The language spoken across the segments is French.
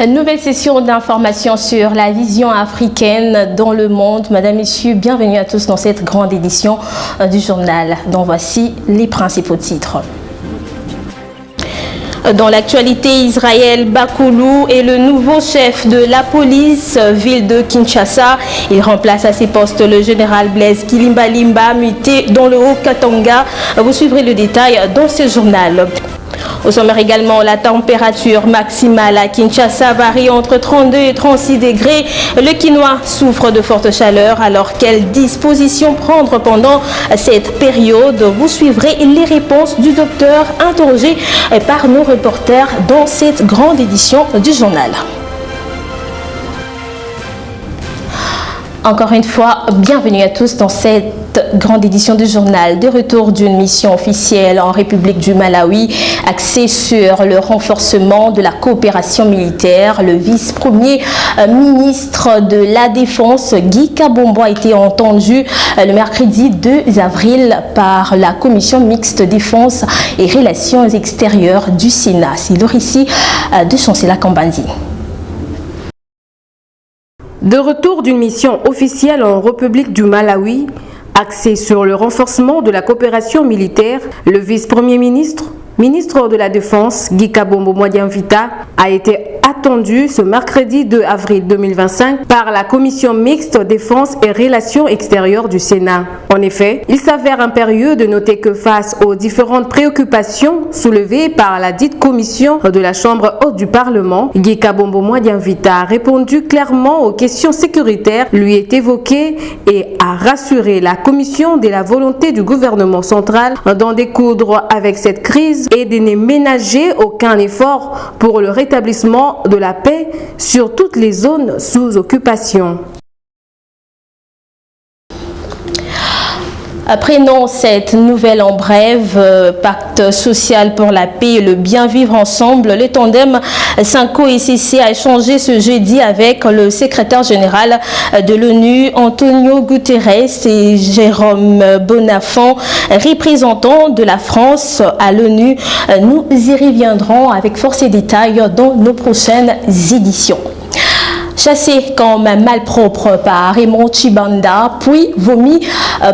Une nouvelle session d'information sur la vision africaine dans le monde. Mesdames, Messieurs, bienvenue à tous dans cette grande édition du journal. Donc voici les principaux titres. Dans l'actualité, Israël Bakoulou est le nouveau chef de la police ville de Kinshasa. Il remplace à ses postes le général Blaise Kilimbalimba, muté dans le Haut-Katanga. Vous suivrez le détail dans ce journal. Au sommaire également, la température maximale à Kinshasa varie entre 32 et 36 degrés. Le Quinois souffre de forte chaleur. Alors, quelles dispositions prendre pendant cette période? Vous suivrez les réponses du docteur interrogé par nos reporters dans cette grande édition du journal. Encore une fois, bienvenue à tous dans cette grande édition du journal. De retour d'une mission officielle en République du Malawi axée sur le renforcement de la coopération militaire, le vice-premier ministre de la Défense, Guy Kabombo, a été entendu le mercredi 2 avril par la commission mixte défense et relations extérieures du Sénat. C'est le récit de Chancela Kambanzi. De retour d'une mission officielle en République du Malawi, axée sur le renforcement de la coopération militaire, le vice-premier ministre de la Défense, Guy Kabombo Mwadiamvita, a été attendu ce mercredi 2 avril 2025 par la commission mixte défense et relations extérieures du Sénat. En effet, il s'avère impérieux de noter que face aux différentes préoccupations soulevées par la dite commission de la Chambre haute du Parlement, Guy Kabombo Mwadiamvita a répondu clairement aux questions sécuritaires lui est évoquées et a rassuré la commission de la volonté du gouvernement central d'en découdre avec cette crise et de ne ménager aucun effort pour le rétablissement de la paix sur toutes les zones sous occupation. Prenons cette nouvelle en brève, pacte social pour la paix et le bien vivre ensemble. Le tandem Sanko-ICC a échangé ce jeudi avec le secrétaire général de l'ONU, Antonio Guterres, et Jérôme Bonafont, représentant de la France à l'ONU. Nous y reviendrons avec force et détails dans nos prochaines éditions. Chassé comme malpropre par Raymond Chibanda, puis vomi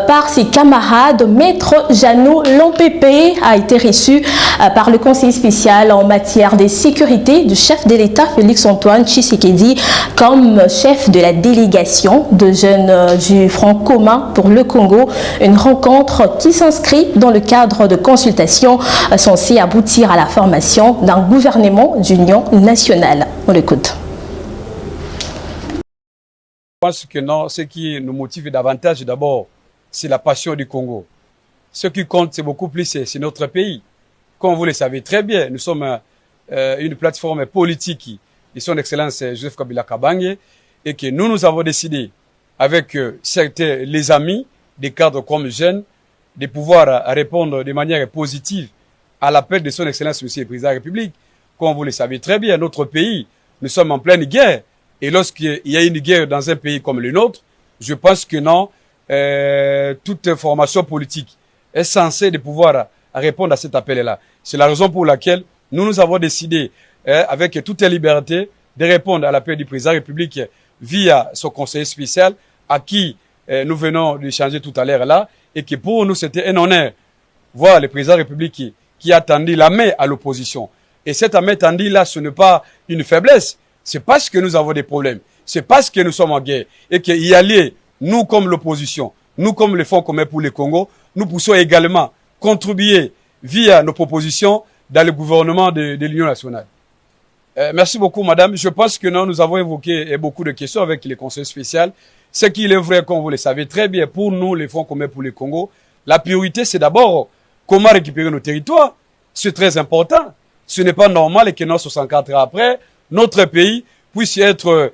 par ses camarades, Maître Jeannot Lompépé a été reçu par le conseiller spécial en matière de sécurité du chef de l'État Félix-Antoine Tshisekedi comme chef de la délégation de jeunes du Front commun pour le Congo, une rencontre qui s'inscrit dans le cadre de consultations censées aboutir à la formation d'un gouvernement d'union nationale. On l'écoute. Je pense que non, ce qui nous motive davantage, d'abord, c'est la passion du Congo. Ce qui compte, c'est beaucoup plus, c'est notre pays. Comme vous le savez très bien, nous sommes une plateforme politique de son Excellence Joseph Kabila Kabange et que nous avons décidé, avec certains les amis, des cadres comme jeunes, de pouvoir répondre de manière positive à l'appel de son Excellence Monsieur le Président de la République. Comme vous le savez très bien, notre pays, nous sommes en pleine guerre. Et lorsqu'il y a une guerre dans un pays comme le nôtre, je pense que non, toute formation politique est censée de pouvoir répondre à cet appel-là. C'est la raison pour laquelle nous avons décidé, avec toute liberté, de répondre à l'appel du président de la République via son conseiller spécial, à qui nous venons d'échanger tout à l'heure là, et que pour nous c'était un honneur voir le président de la République qui a tendu la main à l'opposition. Et cette main tendue là, ce n'est pas une faiblesse. C'est parce que nous avons des problèmes. C'est parce que nous sommes en guerre. Et qu'il y a nous comme l'opposition, nous comme le Fonds commun pour le Congo, nous poussons également contribuer via nos propositions dans le gouvernement de l'Union nationale. Merci beaucoup, madame. Je pense que non, nous avons évoqué beaucoup de questions avec les conseils spéciaux. Ce qu'il est vrai, comme vous le savez très bien, pour nous, les Fonds communs pour le Congo, la priorité, c'est d'abord comment récupérer nos territoires. C'est très important. Ce n'est pas normal que non, 64 ans après, notre pays puisse être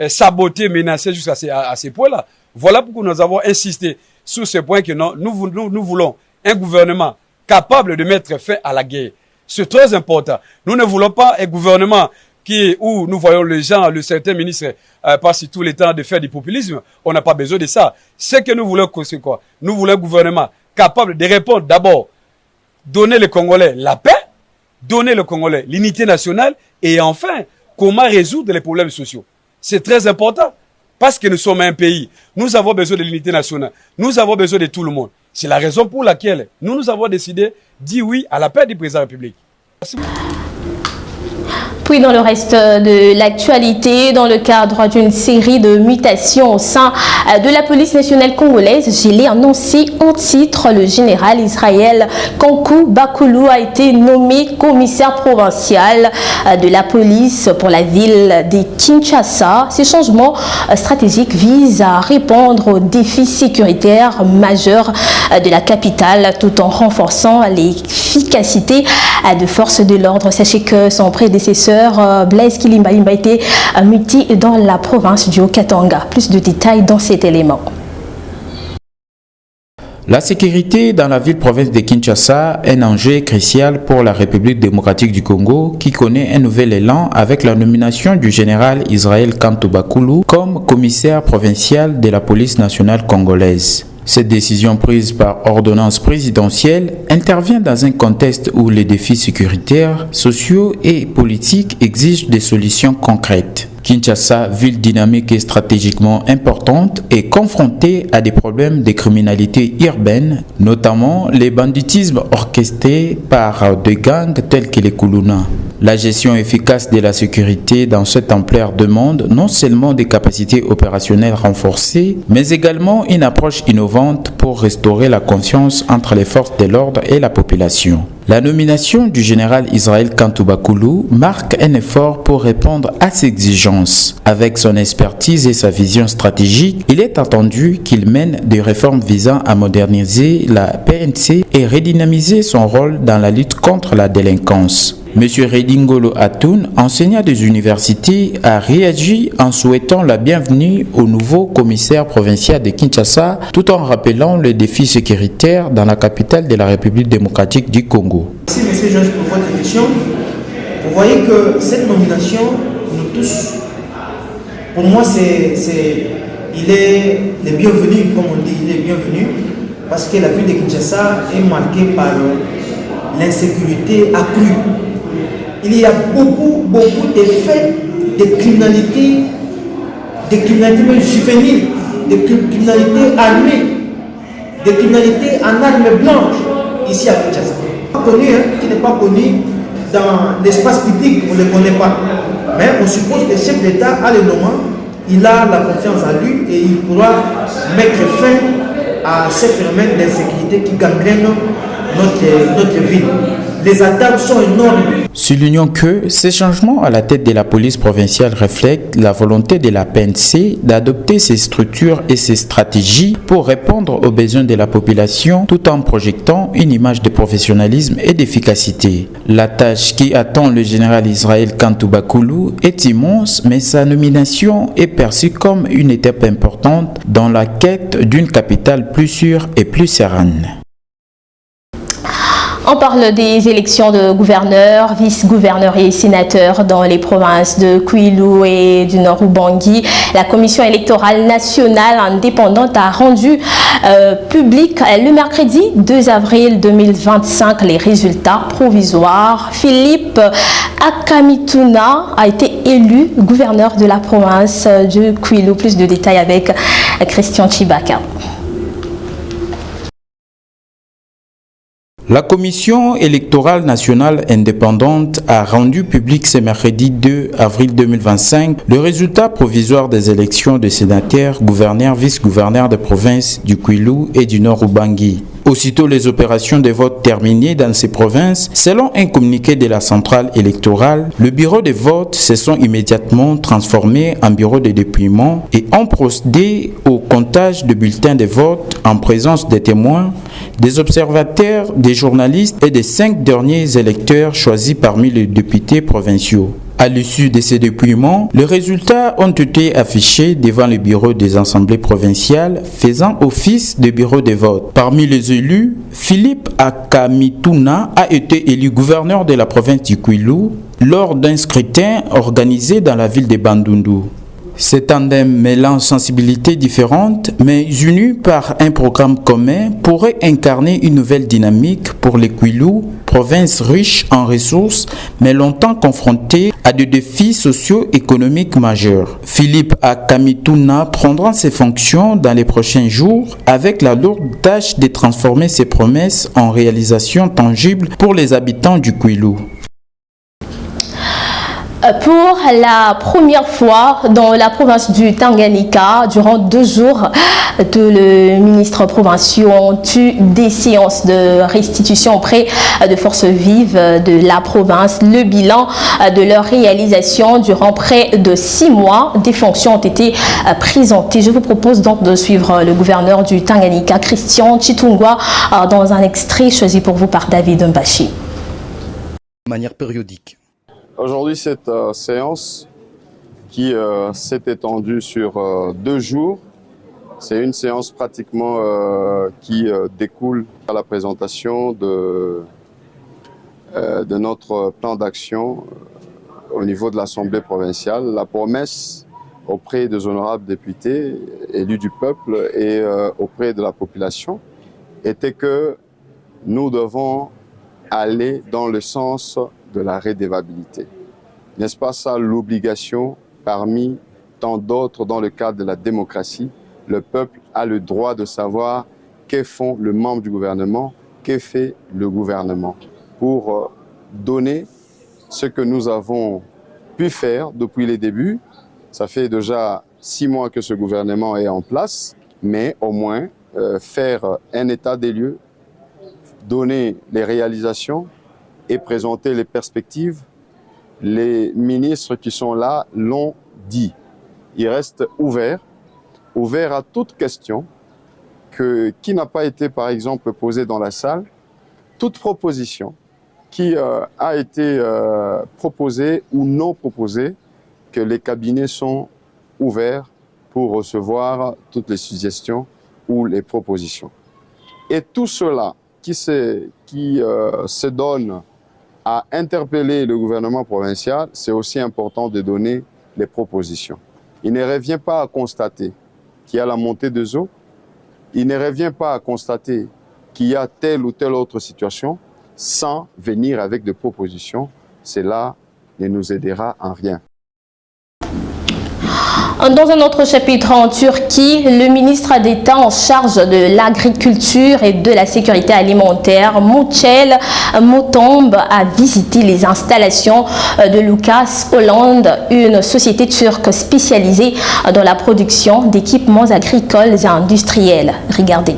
saboté, menacé jusqu'à ces points-là. Voilà pourquoi nous avons insisté sur ce point que nous voulons un gouvernement capable de mettre fin à la guerre. C'est très important. Nous ne voulons pas un gouvernement où nous voyons les gens, certains ministres passent tout le temps de faire du populisme. On n'a pas besoin de ça. Ce que nous voulons, c'est quoi? Nous voulons un gouvernement capable de répondre d'abord, donner les Congolais la paix, donner aux Congolais l'unité nationale et enfin, comment résoudre les problèmes sociaux. C'est très important parce que nous sommes un pays. Nous avons besoin de l'unité nationale. Nous avons besoin de tout le monde. C'est la raison pour laquelle nous avons décidé de dire oui à l'appel du président de la République. Merci. Puis dans le reste de l'actualité, dans le cadre d'une série de mutations au sein de la police nationale congolaise, j'ai annoncé en titre, le général Israël Kankou Bakoulou a été nommé commissaire provincial de la police pour la ville de Kinshasa. Ces changements stratégiques visent à répondre aux défis sécuritaires majeurs de la capitale tout en renforçant l'efficacité de forces de l'ordre. Sachez que son prédécesseur Blaise Kilimbalimba a été muté dans la province du Haut-Katanga. Plus de détails dans cet élément. La sécurité dans la ville-province de Kinshasa est un enjeu crucial pour la République démocratique du Congo qui connaît un nouvel élan avec la nomination du général Israël Kankou Bakoulou comme commissaire provincial de la police nationale congolaise. Cette décision prise par ordonnance présidentielle intervient dans un contexte où les défis sécuritaires, sociaux et politiques exigent des solutions concrètes. Kinshasa, ville dynamique et stratégiquement importante, est confrontée à des problèmes de criminalité urbaine, notamment les banditismes orchestrés par des gangs tels que les Kuluna. La gestion efficace de la sécurité dans cette ampleur demande non seulement des capacités opérationnelles renforcées, mais également une approche innovante pour restaurer la confiance entre les forces de l'ordre et la population. La nomination du général Israël Kankou Bakoulou marque un effort pour répondre à ces exigences. Avec son expertise et sa vision stratégique, il est attendu qu'il mène des réformes visant à moderniser la PNC et redynamiser son rôle dans la lutte contre la délinquance. M. Redingolo Atoun, enseignant des universités, a réagi en souhaitant la bienvenue au nouveau commissaire provincial de Kinshasa, tout en rappelant les défis sécuritaires dans la capitale de la République démocratique du Congo. Merci M. Georges pour votre question. Vous voyez que cette nomination nous touche. Pour moi, il est le bienvenu, comme on dit, il est bienvenu, parce que la ville de Kinshasa est marquée par l'insécurité accrue. Il y a beaucoup d'effets de criminalité juvénile, de criminalité armée, de criminalité en armes blanches ici à Kinshasa. Qui n'est pas connu dans l'espace public, on ne le connaît pas. Mais on suppose que le chef d'État a le nom, il a la confiance en lui et il pourra mettre fin à ces phénomènes d'insécurité qui gangrènent notre ville. Les attaques sont énormes. Soulignons que ces changements à la tête de la police provinciale reflètent la volonté de la PNC d'adopter ses structures et ses stratégies pour répondre aux besoins de la population tout en projetant une image de professionnalisme et d'efficacité. La tâche qui attend le général Israël Kankou Bakoulou est immense, mais sa nomination est perçue comme une étape importante dans la quête d'une capitale plus sûre et plus sereine. On parle des élections de gouverneurs, vice-gouverneurs et sénateurs dans les provinces de Kwilu et du Nord-Ubangi. La Commission électorale nationale indépendante a rendu public le mercredi 2 avril 2025 les résultats provisoires. Philippe Akamituna a été élu gouverneur de la province de Kwilu. Plus de détails avec Christian Chibaka. La Commission électorale nationale indépendante a rendu public ce mercredi 2 avril 2025 le résultat provisoire des élections de sénateurs, gouverneurs, vice-gouverneurs de provinces du Kwilu et du Nord-Ubangi. Aussitôt les opérations de vote terminées dans ces provinces, selon un communiqué de la centrale électorale, le bureau de vote se sont immédiatement transformés en bureau de dépouillement et ont procédé au comptage de bulletins de vote en présence des témoins, des observateurs, des journalistes et des 5 derniers électeurs choisis parmi les députés provinciaux. À l'issue de ces dépouillements, les résultats ont été affichés devant le bureau des assemblées provinciales faisant office de bureau de vote. Parmi les élus, Philippe Akamituna a été élu gouverneur de la province du Kwilu lors d'un scrutin organisé dans la ville de Bandundu. Ce tandem mêlant sensibilités différentes mais unis par un programme commun pourrait incarner une nouvelle dynamique pour les Kwilu, province riche en ressources mais longtemps confrontée à des défis socio-économiques majeurs. Philippe Akamituna prendra ses fonctions dans les prochains jours avec la lourde tâche de transformer ses promesses en réalisations tangibles pour les habitants du Kwilu. Pour la première fois dans la province du Tanganyika, durant 2 jours, les ministres provinciaux ont eu des séances de restitution auprès de forces vives de la province. Le bilan de leur réalisation durant près de 6 mois, des fonctions ont été présentées. Je vous propose donc de suivre le gouverneur du Tanganyika, Christian Chitungwa, dans un extrait choisi pour vous par David Mbashi. De manière périodique. Aujourd'hui, cette séance qui s'est étendue sur 2 jours, c'est une séance pratiquement qui découle à la présentation de notre plan d'action au niveau de l'Assemblée provinciale. La promesse auprès des honorables députés élus du peuple et auprès de la population était que nous devons aller dans le sens de la redevabilité. N'est-ce pas ça l'obligation parmi tant d'autres dans le cadre de la démocratie? Le peuple a le droit de savoir que font les membres du gouvernement, que fait le gouvernement pour donner ce que nous avons pu faire depuis les débuts. Ça fait déjà 6 mois que ce gouvernement est en place, mais au moins faire un état des lieux, donner les réalisations et présenter les perspectives. Les ministres qui sont là l'ont dit. Il reste ouvert à toute question qui n'a pas été par exemple posée dans la salle, toute proposition qui a été proposée ou non proposée, que les cabinets sont ouverts pour recevoir toutes les suggestions ou les propositions. Et tout cela qui se donne à interpeller le gouvernement provincial, c'est aussi important de donner les propositions. Il ne revient pas à constater qu'il y a la montée des eaux, il ne revient pas à constater qu'il y a telle ou telle autre situation sans venir avec des propositions. Cela ne nous aidera en rien. Dans un autre chapitre en Turquie, le ministre d'État en charge de l'agriculture et de la sécurité alimentaire, Muçel Motomb, a visité les installations de Lucas Holland, une société turque spécialisée dans la production d'équipements agricoles et industriels. Regardez.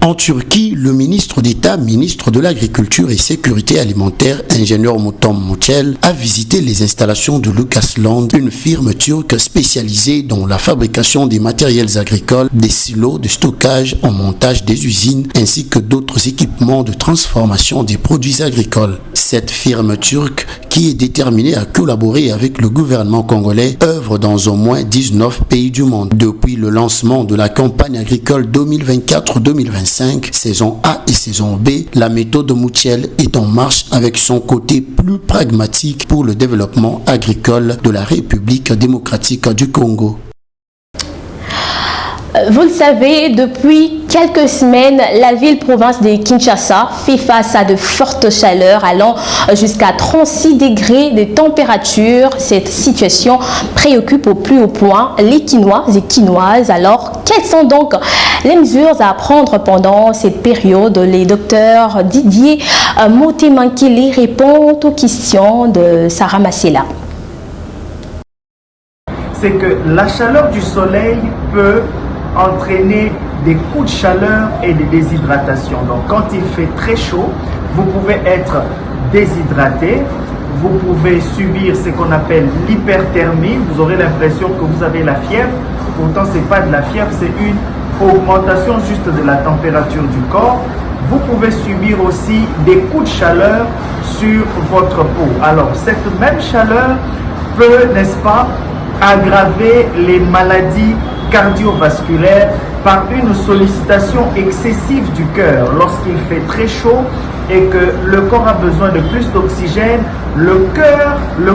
En Turquie, le ministre d'État, ministre de l'Agriculture et Sécurité alimentaire, ingénieur Motomb Muçel, a visité les installations de Lucas Land, une firme turque spécialisée dans la fabrication des matériels agricoles, des silos de stockage, en montage des usines, ainsi que d'autres équipements de transformation des produits agricoles. Cette firme turque, qui est déterminée à collaborer avec le gouvernement congolais, œuvre dans au moins 19 pays du monde. Depuis le lancement de la campagne agricole 2024-2025, saison A et saison B, la méthode Muçel est en marche avec son côté plus pragmatique pour le développement agricole de la République démocratique du Congo. Vous le savez, depuis quelques semaines, la ville-province de Kinshasa fait face à de fortes chaleurs allant jusqu'à 36 degrés de température. Cette situation préoccupe au plus haut point les Kinois et Kinoises. Alors, quelles sont donc les mesures à prendre pendant cette période? Les docteurs Didier Motemankele répondent aux questions de Sarah Massela. C'est que la chaleur du soleil peut entraîner des coups de chaleur et des déshydratations. Donc quand il fait très chaud, vous pouvez être déshydraté, vous pouvez subir ce qu'on appelle l'hyperthermie, vous aurez l'impression que vous avez la fièvre, pourtant ce n'est pas de la fièvre, c'est une augmentation juste de la température du corps. Vous pouvez subir aussi des coups de chaleur sur votre peau. Alors, cette même chaleur peut, n'est-ce pas, aggraver les maladies cardiovasculaires par une sollicitation excessive du cœur. Lorsqu'il fait très chaud et que le corps a besoin de plus d'oxygène, le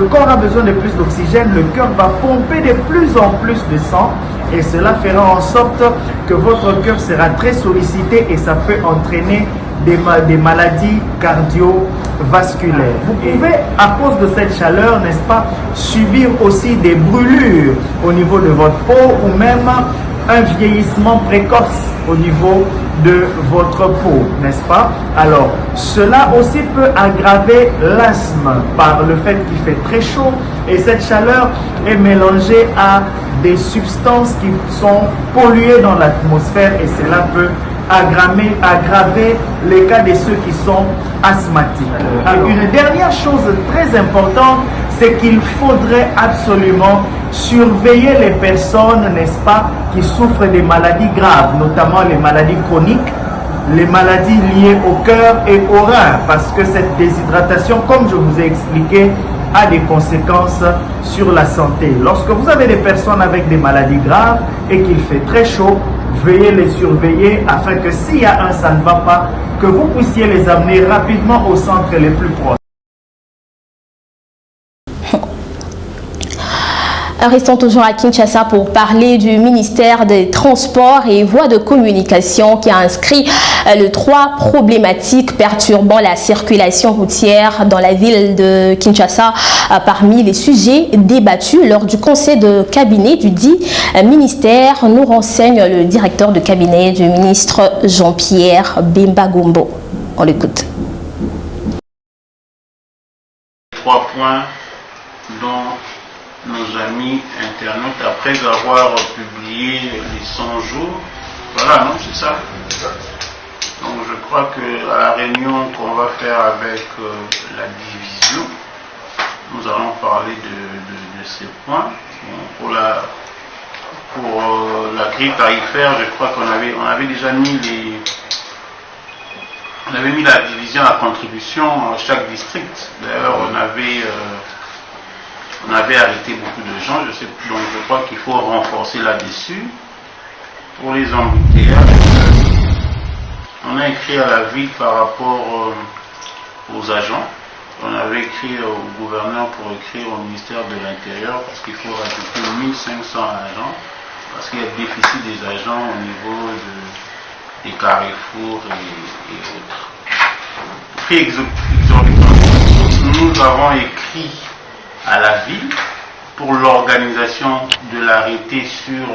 corps a besoin de plus d'oxygène, le cœur va pomper de plus en plus de sang et cela fera en sorte que votre cœur sera très sollicité et ça peut entraîner des maladies cardiovasculaires. Vous pouvez, à cause de cette chaleur, n'est-ce pas, subir aussi des brûlures au niveau de votre peau ou même un vieillissement précoce au niveau de votre peau, n'est-ce pas? Alors, cela aussi peut aggraver l'asthme par le fait qu'il fait très chaud et cette chaleur est mélangée à des substances qui sont polluées dans l'atmosphère et cela peut aggraver les cas de ceux qui sont asthmatiques. Alors, une dernière chose très importante, c'est qu'il faudrait absolument surveiller les personnes, n'est-ce pas, qui souffrent des maladies graves, notamment les maladies chroniques, les maladies liées au cœur et au rein, parce que cette déshydratation, comme je vous ai expliqué, a des conséquences sur la santé. Lorsque vous avez des personnes avec des maladies graves et qu'il fait très chaud, veuillez les surveiller afin que s'il y a ça ne va pas, que vous puissiez les amener rapidement au centre les plus proches. Restons toujours à Kinshasa pour parler du ministère des Transports et Voies de Communication qui a inscrit les 3 problématiques perturbant la circulation routière dans la ville de Kinshasa parmi les sujets débattus lors du conseil de cabinet du dit ministère, nous renseigne le directeur de cabinet du ministre Jean-Pierre Bemba Gombo. On l'écoute. 3 points dont nos amis internautes, après avoir publié les 100 jours, voilà, non, c'est ça. Donc je crois que à la réunion qu'on va faire avec la division, nous allons parler de ces points. Bon, pour la grille tarifaire, je crois qu'on avait déjà mis la division à contribution à chaque district. D'ailleurs, on avait arrêté beaucoup de gens, donc je crois qu'il faut renforcer là-dessus. Pour les embouteillages, on a écrit à la ville par rapport aux agents. On avait écrit au gouverneur pour écrire au ministère de l'Intérieur parce qu'il faut rajouter 1500 agents, parce qu'il y a déficit des agents au niveau des carrefours et autres. Prix exorbitant. Nous avons écrit à la ville pour l'organisation de l'arrêté sur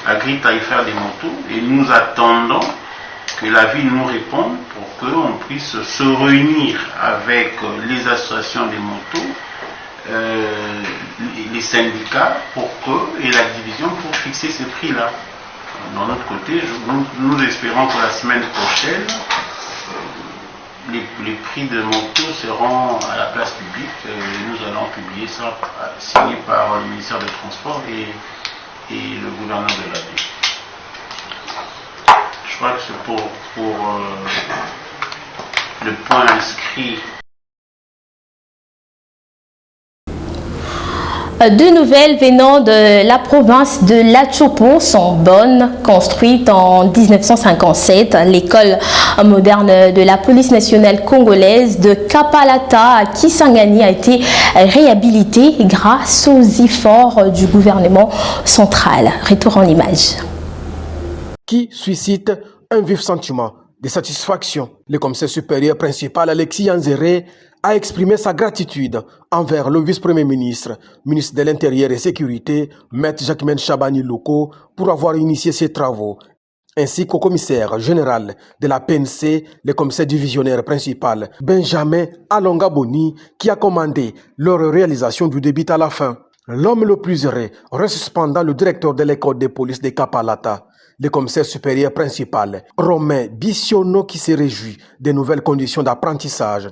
la grille tarifaire des motos et nous attendons que la ville nous réponde pour qu'on puisse se réunir avec les associations des motos, les syndicats et la division pour fixer ce prix-là. D'un autre côté, nous espérons que la semaine prochaine, les prix de moto seront à la place publique et nous allons publier ça signé par le ministère des Transports et le gouverneur de la ville. Je crois que c'est pour le point inscrit. 2 nouvelles venant de la province de l'Atchopo sont bonnes. Construite en 1957, l'école moderne de la police nationale congolaise de Kapalata à Kisangani a été réhabilitée grâce aux efforts du gouvernement central. Retour en image. Qui suscite un vif sentiment de satisfaction. Le commissaire supérieur principal Alexis Yanzéré a exprimé sa gratitude envers le vice-premier ministre, ministre de l'Intérieur et Sécurité, Maître Jacquemaine Chabani Loko, pour avoir initié ces travaux, ainsi qu'au commissaire général de la PNC, le commissaire divisionnaire principal, Benjamin Alonga Boni, qui a commandé leur réalisation du début à la fin. L'homme le plus heureux reste cependant le directeur de l'école de police de Kapalata, le commissaire supérieur principal, Romain Bissionneau, qui se réjouit des nouvelles conditions d'apprentissage.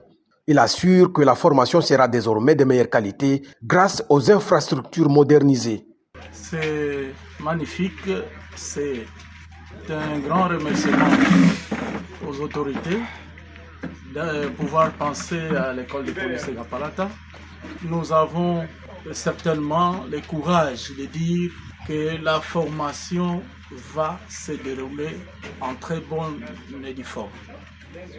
Il assure que la formation sera désormais de meilleure qualité grâce aux infrastructures modernisées. C'est magnifique, c'est un grand remerciement aux autorités de pouvoir penser à l'école de police de Kapalata. Nous avons certainement le courage de dire que la formation va se dérouler en très bonne uniforme.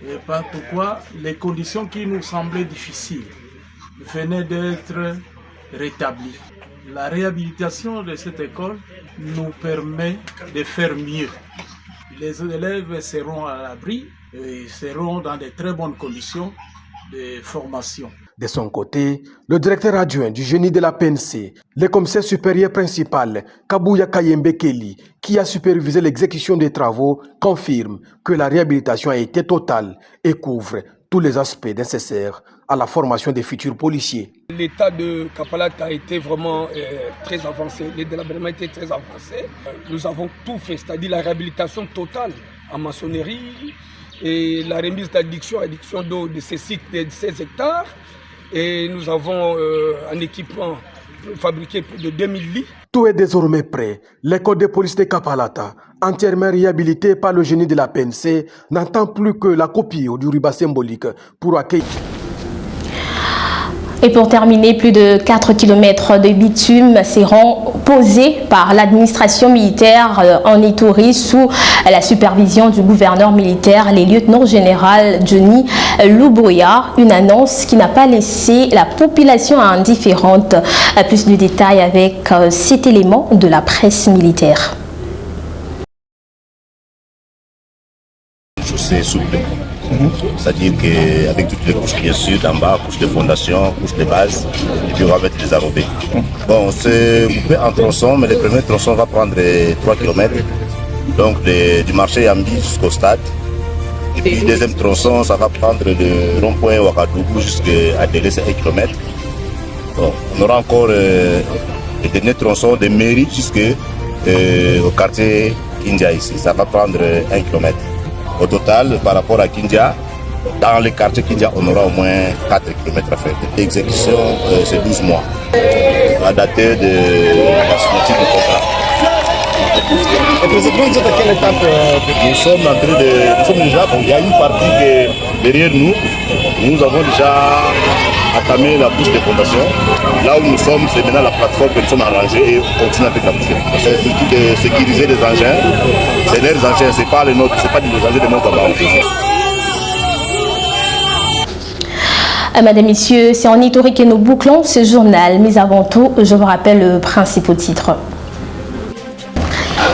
Et pas pourquoi les conditions qui nous semblaient difficiles venaient d'être rétablies. La réhabilitation de cette école nous permet de faire mieux. Les élèves seront à l'abri et seront dans de très bonnes conditions de formation. De son côté, le directeur adjoint du génie de la PNC, le commissaire supérieur principal, Kabouya Kayembe Kelly, qui a supervisé l'exécution des travaux, confirme que la réhabilitation a été totale et couvre tous les aspects nécessaires à la formation des futurs policiers. L'état de Kapalata a été vraiment très avancé, le délabrement a été très avancé. Nous avons tout fait, c'est-à-dire la réhabilitation totale en maçonnerie et la remise d'adduction d'eau de ces sites de 16 hectares. Et nous avons un équipement fabriqué plus de 2000 lits. Tout est désormais prêt. L'école de police de Kapalata, entièrement réhabilitée par le génie de la PNC, n'entend plus que la copie du ruban symbolique pour accueillir. Et pour terminer, plus de 4 km de bitume seront posés par l'administration militaire en Ituri sous la supervision du gouverneur militaire, le lieutenant-général Johnny Luboya. Une annonce qui n'a pas laissé la population indifférente. Plus de détails avec cet élément de la presse militaire. C'est souple. C'est-à-dire qu'avec toutes les couches bien sûr, d'en bas, couche de fondation, couche de base, et puis on va mettre les enrobés. Bon, c'est coupé en tronçons, mais le premier tronçon va prendre 3 km, donc du marché Yambi jusqu'au stade. Et puis le deuxième tronçon, ça va prendre de rond-point Ouagadougou jusqu'à Délé, 1 km. Bon, on aura encore le dernier tronçon de mairie jusqu'au quartier Kindia ici, ça va prendre 1 km. Au total, par rapport à Kindia, dans les quartiers Kindia, on aura au moins 4 km à faire. L'exécution, c'est 12 mois. À dater de la signature du contrat. Et précisément, vous êtes à quelle étape nous sommes déjà, il y a une partie derrière nous. Nous avons déjà entamé la bouche de fondation. Là où nous sommes, c'est maintenant la plateforme que nous sommes arrangés et on continue avec la bouche de fondation. C'est surtout de sécuriser les engins. C'est leurs engins, c'est pas les nôtres, c'est pas les engins de notre bas. Madame, Messieurs, c'est en Ituri que nous bouclons ce journal. Mais avant tout, je vous rappelle le principal titre.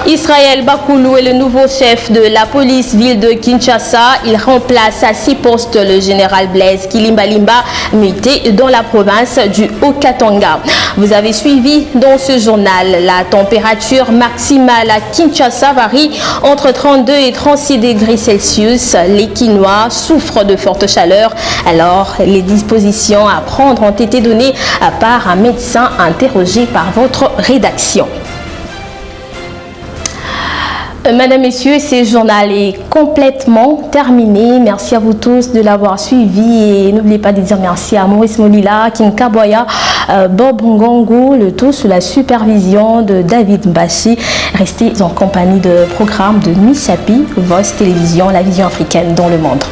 Israël Bakoulou est le nouveau chef de la police ville de Kinshasa. Il remplace à 6 postes le général Blaise Kilimbalimba, muté dans la province du Haut-Katanga. Vous avez suivi dans ce journal la température maximale à Kinshasa varie entre 32 et 36 degrés Celsius. Les Kinois souffrent de forte chaleur. Alors, les dispositions à prendre ont été données par un médecin interrogé par votre rédaction. Madame, Messieurs, ce journal est complètement terminé. Merci à vous tous de l'avoir suivi et n'oubliez pas de dire merci à Maurice Molila, Kinka Boya, Bob Ngongo, le tout sous la supervision de David Mbashi. Restez en compagnie de programmes de Michapi, Voice Télévision, la vision africaine dans le monde.